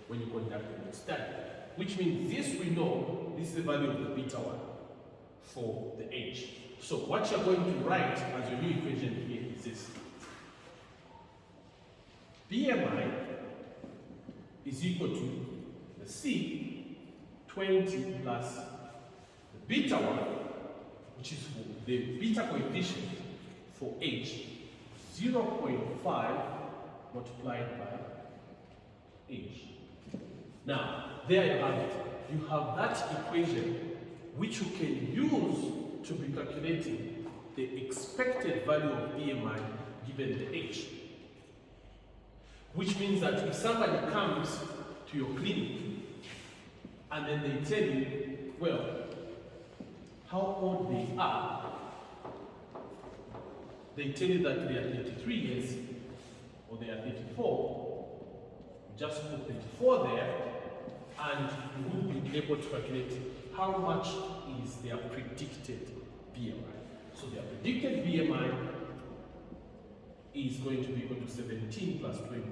when you conduct a study. Which means this we know, this is the value of the beta 1 for the age. So what you're going to write as your new equation here is this. BMI is equal to the C 20 plus the beta 1, which is for the beta coefficient for age, 0.5 multiplied by age. Now, there you have it. You have that equation which you can use to be calculating the expected value of BMI given the age. Which means that if somebody comes to your clinic and then they tell you, well, how old they are, they tell you that they are 33 years or they are 34, you just put 34 there and you will be able to calculate how much is their predicted BMI. So their predicted BMI is going to be equal to 17 plus 20.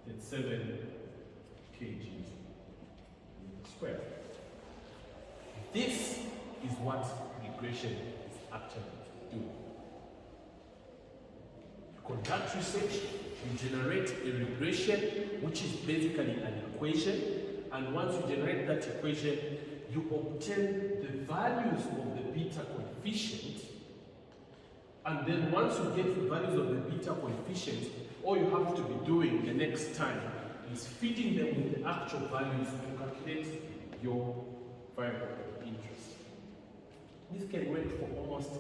That's 7 kg squared. This is what regression is actually doing. You conduct research, you generate a regression, which is basically an equation, and once you generate that equation, you obtain the values of the beta coefficient, and then once you get the values of the beta coefficient, all you have to be doing the next time is feeding them with the actual values to calculate your variable of interest. This can work for almost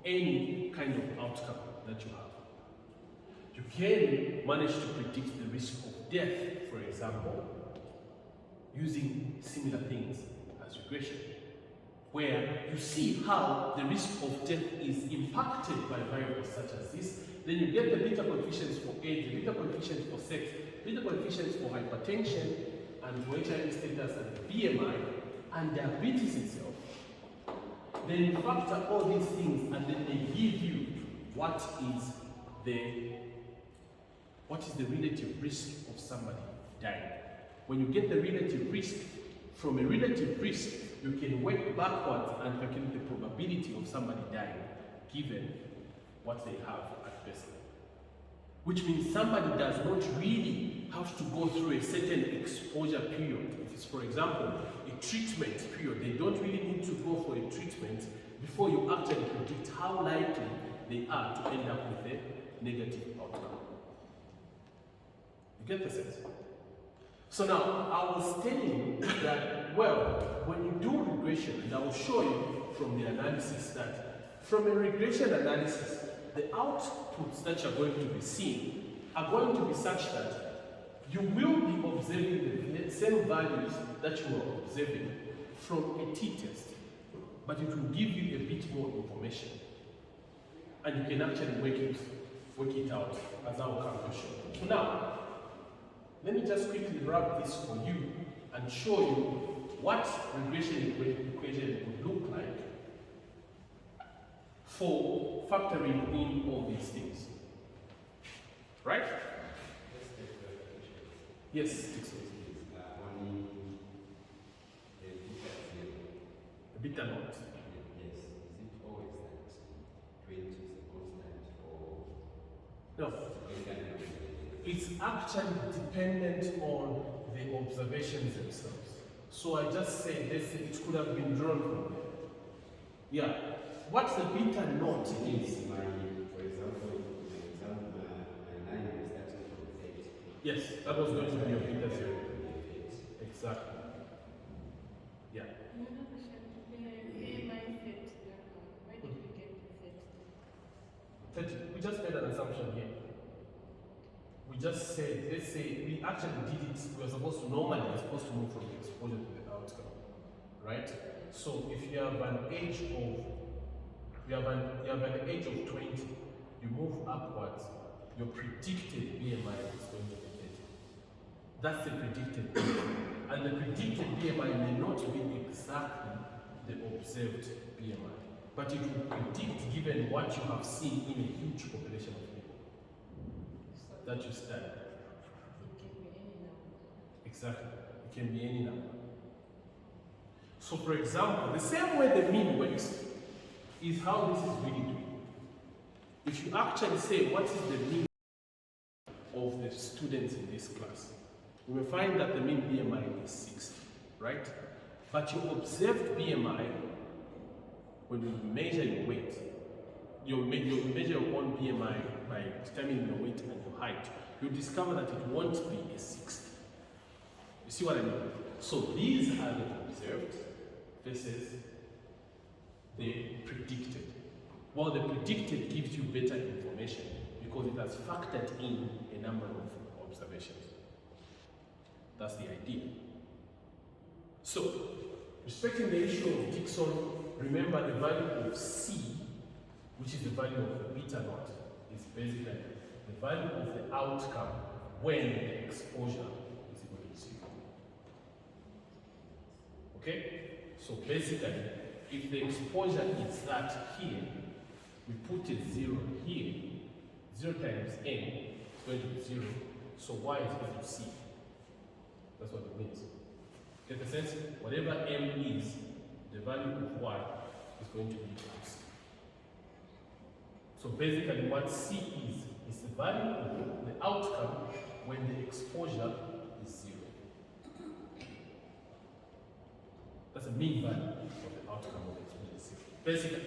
any kind of outcome that you have. You can manage to predict the risk of death, for example, using similar things as regression, where you see how the risk of death is impacted by variables such as this. Then you get the beta coefficients for age, the beta coefficients for sex, beta coefficients for hypertension, and for HIV status and the BMI, and diabetes itself. Then you factor all these things, and then they give you what is the relative risk of somebody dying. When you get the relative risk, from a relative risk, you can work backwards and calculate the probability of somebody dying, given what they have at baseline. Which means somebody does not really have to go through a certain exposure period. If it's, for example, a treatment period, they don't really need to go for a treatment before you actually predict how likely they are to end up with a negative outcome. You get the sense? So now, I was telling you that, well, when you do regression, and I will show you from the analysis that from a regression analysis, the outputs that you're going to be seeing are going to be such that you will be observing the same values that you were observing from a t-test, but it will give you a bit more information. And you can actually work it out, as I will come to show you. So now, let me just quickly wrap this for you and show you what regression equation would look like for factoring in all these things. Right? Yes, the beta naught. Yes. Is it always that 20 is a constant or? No. It's actually dependent on the observations themselves. So I just said this, it could have been drawn from there. Yeah. What the beta naught is. For example, my line is starting from 8. Yes, that was going to be your beta 0. Exactly. Yeah. Another question. BMI fit. Where did we get the fit? 30. We just made an assumption here. We just said, let's say, we actually did it, we were supposed to, normally we're supposed to move from the exposure to the outcome, right? So if you have an age of, you have an age of 20, you move upwards, your predicted BMI is going to be 30. That's the predicted BMI. And the predicted BMI may not be exactly the observed BMI, but it will predict given what you have seen in a huge population of people that you study. It can be any number. Exactly. It can be any number. So for example, the same way the mean works is how this is really doing. If you actually say what is the mean of the students in this class, you will find that the mean BMI is 60, right? But your observed BMI, when you measure your weight, you measure your own BMI by determining your weight and your height, you discover that it won't be a 60. You see what I mean? So these are the observed versus the predicted. Well, the predicted gives you better information because it has factored in a number of observations. That's the idea. So, respecting the issue of Dixon, remember the value of C, which is the value of the beta naught, is basically the value of the outcome when the exposure is equal to 0. Okay? So basically, if the exposure is that here, we put a 0 here, 0 times n is going to be 0, so y is equal to c. That's what it means. Get the sense? Whatever m is, the value of y is going to be equal to c. So basically what c is the value of the outcome when the exposure is 0. That's the mean value of the outcome of the exposure, basically.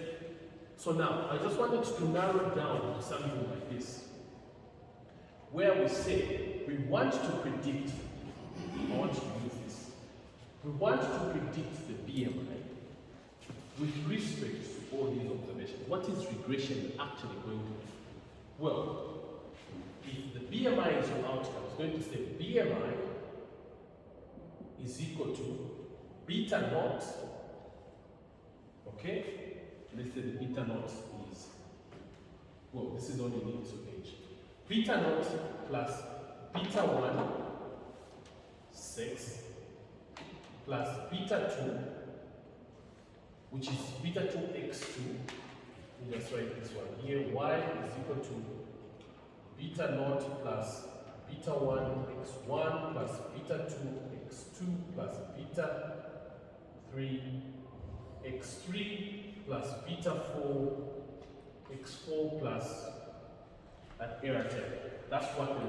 So now, I just wanted to narrow it down to something like this, where we say we want to predict, I want to use this, we want to predict the BMI with respect to all these observations. What is regression actually going to do? Well, if the BMI is your outcome, it's going to say BMI is equal to beta naught, okay? Let's say the beta naught is, well, this is only the initial age. Beta naught plus beta 1, 6, plus beta 2, which is beta 2x2. We just write this one here. Y is equal to beta naught plus beta 1 x1 plus beta 2 x2 plus beta 3 x3 plus beta 4 x4 plus an error term. That's what the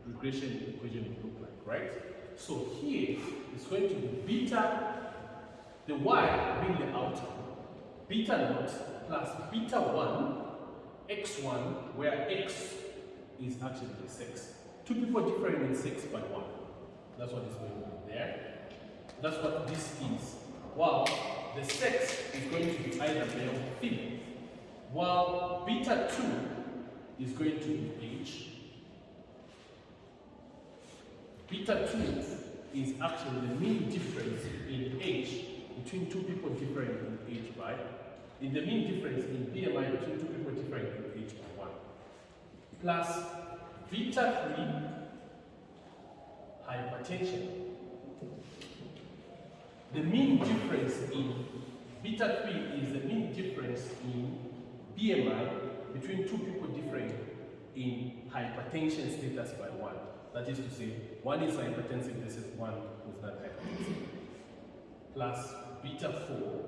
regression equation will look like, right? So here it's going to be beta, the y being the outcome, beta naught plus beta 1 x1, where x is actually the sex. Two people differing in sex by 1. That's what is going on there. That's what this is. While the sex is going to be either male or female. While beta 2 is going to be age. Beta 2 is actually the mean difference in age between two people differing in age by, in the mean difference in BMI between two people differing in age by 1. Plus beta 3 hypertension. The mean difference in beta 3 is the mean difference in BMI between two people differing in hypertension status by 1. That is to say, one is hypertensive versus one who is not hypertensive. Plus beta 4,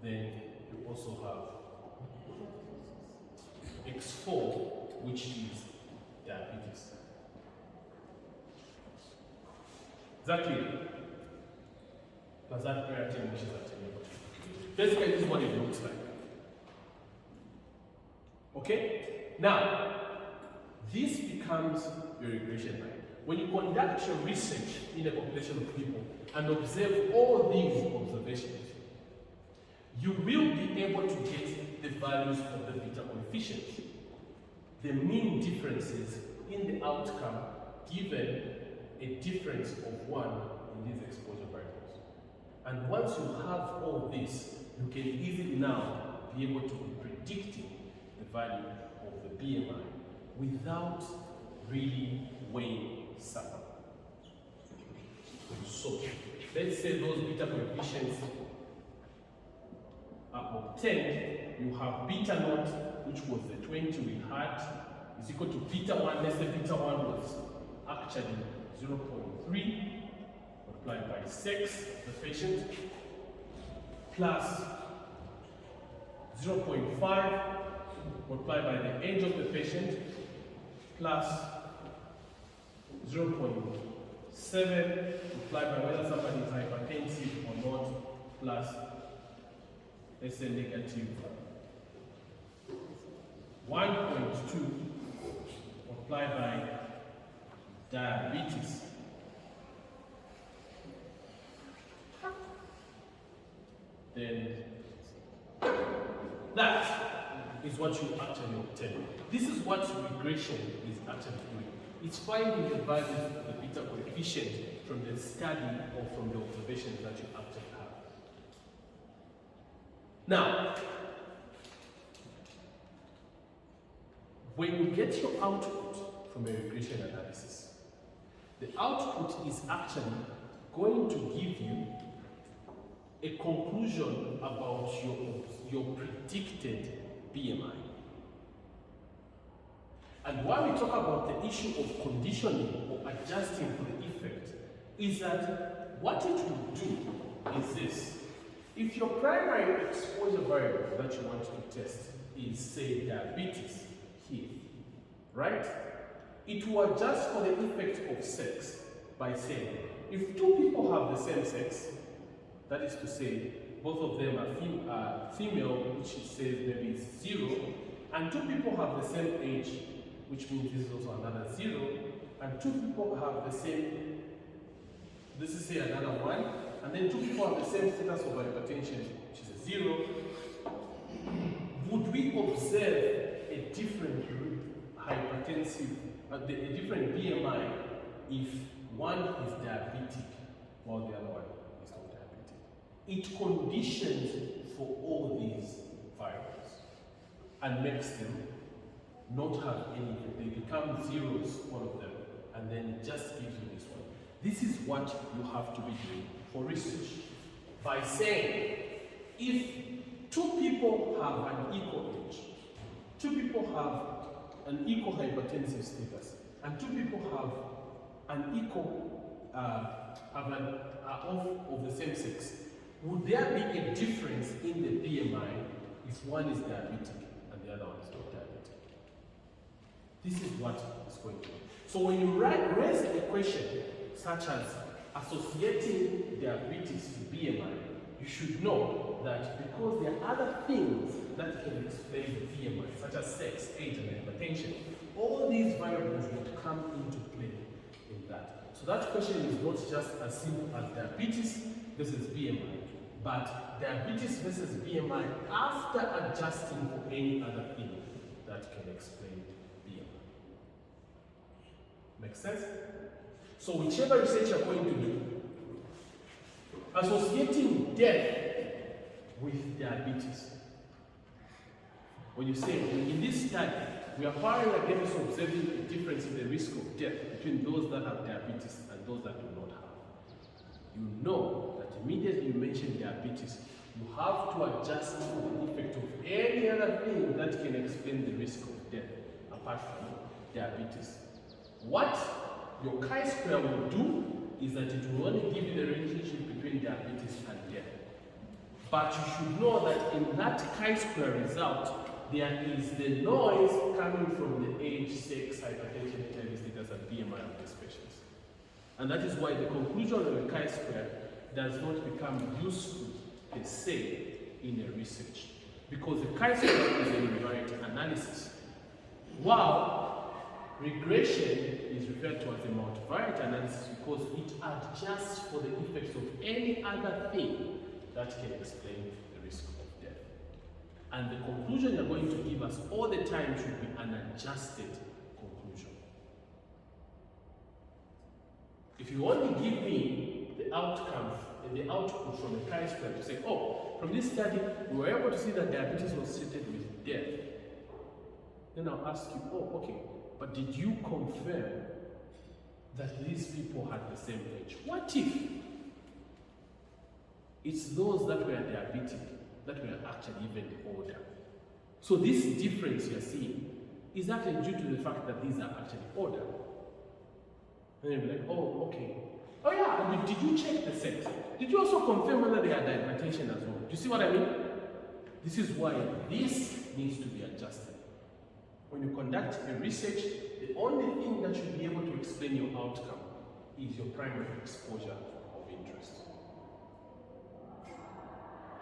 then you also have X4, which is diabetes. Exactly. Plus that creatine, which is attenuated. Basically, this is what it looks like. Okay? Now, this becomes your regression line. When you conduct your research in a population of people and observe all these observations, you will be able to get the values of the beta coefficient, the mean differences in the outcome given a difference of 1 in these exposure variables. And once you have all this, you can easily now be able to be predicting the value of the BMI without really weighing something. So, let's say those beta coefficients are obtained. You have beta naught, which was the 20 we had, is equal to beta 1. Let's say beta 1 was actually 0.3 multiplied by 6 of the patient plus 0.5 multiplied by the age of the patient plus 0.7 multiplied by whether somebody is hypertensive or not plus, let's say, negative 1.2 multiplied by diabetes. Then that is what you actually obtain. This is what regression is actually doing. It's finding the values of the beta coefficient from the study or from the observations that you actually have. Now, when you get your output from a regression analysis, the output is actually going to give you a conclusion about your predicted BMI. And why we talk about the issue of conditioning or adjusting for the effect is that what it will do is this. If your primary exposure variable that you want to test is, say, diabetes here, right? It will adjust for the effect of sex by saying, if two people have the same sex, that is to say, both of them are female, which says maybe it's 0, and two people have the same age, which means this is also another 0, and two people have the same, this is say another 1, and then two people have the same status of hypertension, which is a 0, would we observe a different hypertensive, a different BMI if one is diabetic while the other one is not diabetic? It conditions for all these variables and makes them not have any effect. They become zeros, all of them, and then it just gives you this one. This is what you have to be doing for research. By saying, if two people have an equal age, two people have an equal hypertensive status, and two people have an equal, of the same sex, would there be a difference in the BMI if one is diabetic and the other one is not diabetic? This is what is going to. So when you raise a question such as associating diabetes to BMI, you should know that because there are other things that can explain the BMI, such as sex, age, and hypertension, all these variables would come into play in that. So that question is not just as simple as diabetes versus BMI, but diabetes versus BMI after adjusting for any other thing that can explain BMI. Make sense? So whichever research you're going to do, associating death with diabetes. When you say, in this study, we are firing against observing a difference in the risk of death between those that have diabetes and those that do not have. You know that immediately you mention diabetes, you have to adjust for the effect of any other thing that can explain the risk of death apart from diabetes. What your chi-square will do is that it will only give you the relationship between diabetes and death. But you should know that in that chi-square result, there is the noise coming from the age, sex, hypertension, HIV status, and BMI of these patients. And that is why the conclusion of the chi-square does not become useful per se in a research. Because the chi-square is a univariate analysis, while regression is referred to as a multivariate analysis because it adjusts for the effects of any other thing that can explain the risk of death. And the conclusion you're going to give us all the time should be an adjusted conclusion. If you only give me the outcome and the output from the chi-square to say, oh, from this study, we were able to see that diabetes was associated with death, then I'll ask you, oh, okay, but did you confirm that these people had the same age? What if it's those that were diabetic that were actually even older? So this difference you're seeing is actually due to the fact that these are actually older. And you'll be like, oh, okay. Oh yeah, and did you check the set? Did you also confirm whether they had hypertension as well? Do you see what I mean? This is why this needs to be adjusted. When you conduct a research, the only thing that should be able to explain your outcome is your primary exposure of interest.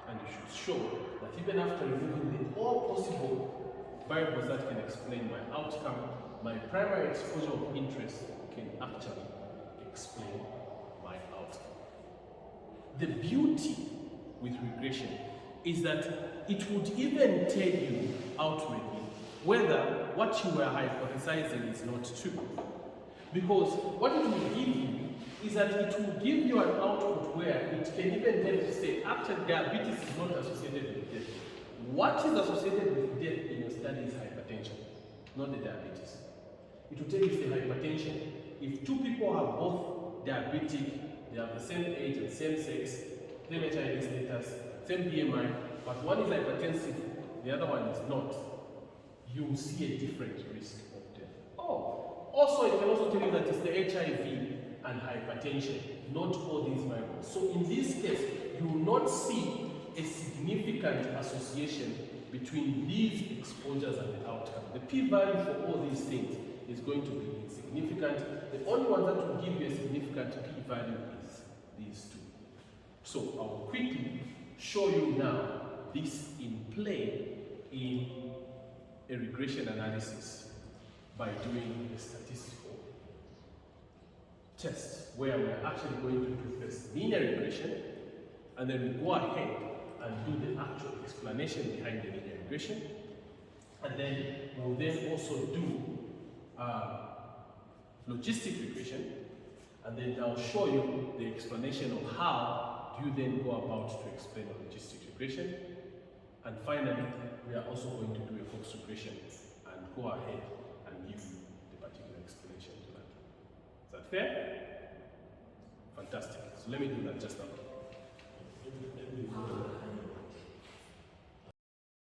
And you should show that even after removing all possible variables that can explain my outcome, my primary exposure of interest can actually explain my outcome. The beauty with regression is that it would even tell you outwardly whether what you were hypothesizing is not true. Because what it will give you is that it will give you an output where it can even tell you to say, actually diabetes is not associated with death. What is associated with death in your study is hypertension, not the diabetes. It will tell you it's the hypertension. If two people are both diabetic, they have the same age and same sex, same HIV status, same BMI, but one is hypertensive, the other one is not, you will see a different risk of death. Oh, also it can also tell you that it's the HIV and hypertension, not all these variables. So in this case, you will not see a significant association between these exposures and the outcome. The p-value for all these things is going to be insignificant. The only one that will give you a significant p-value is these two. So I will quickly show you now this in play in a regression analysis by doing a statistical test where we're actually going to do first linear regression, and then we go ahead and do the actual explanation behind the linear regression, and then we'll then also do logistic regression, and then I'll show you the explanation of how do you then go about to explain a logistic regression, and finally we are also going to do a Fox regression and go ahead and give you the particular explanation to that. Is that fair? Fantastic. So let me do that just now.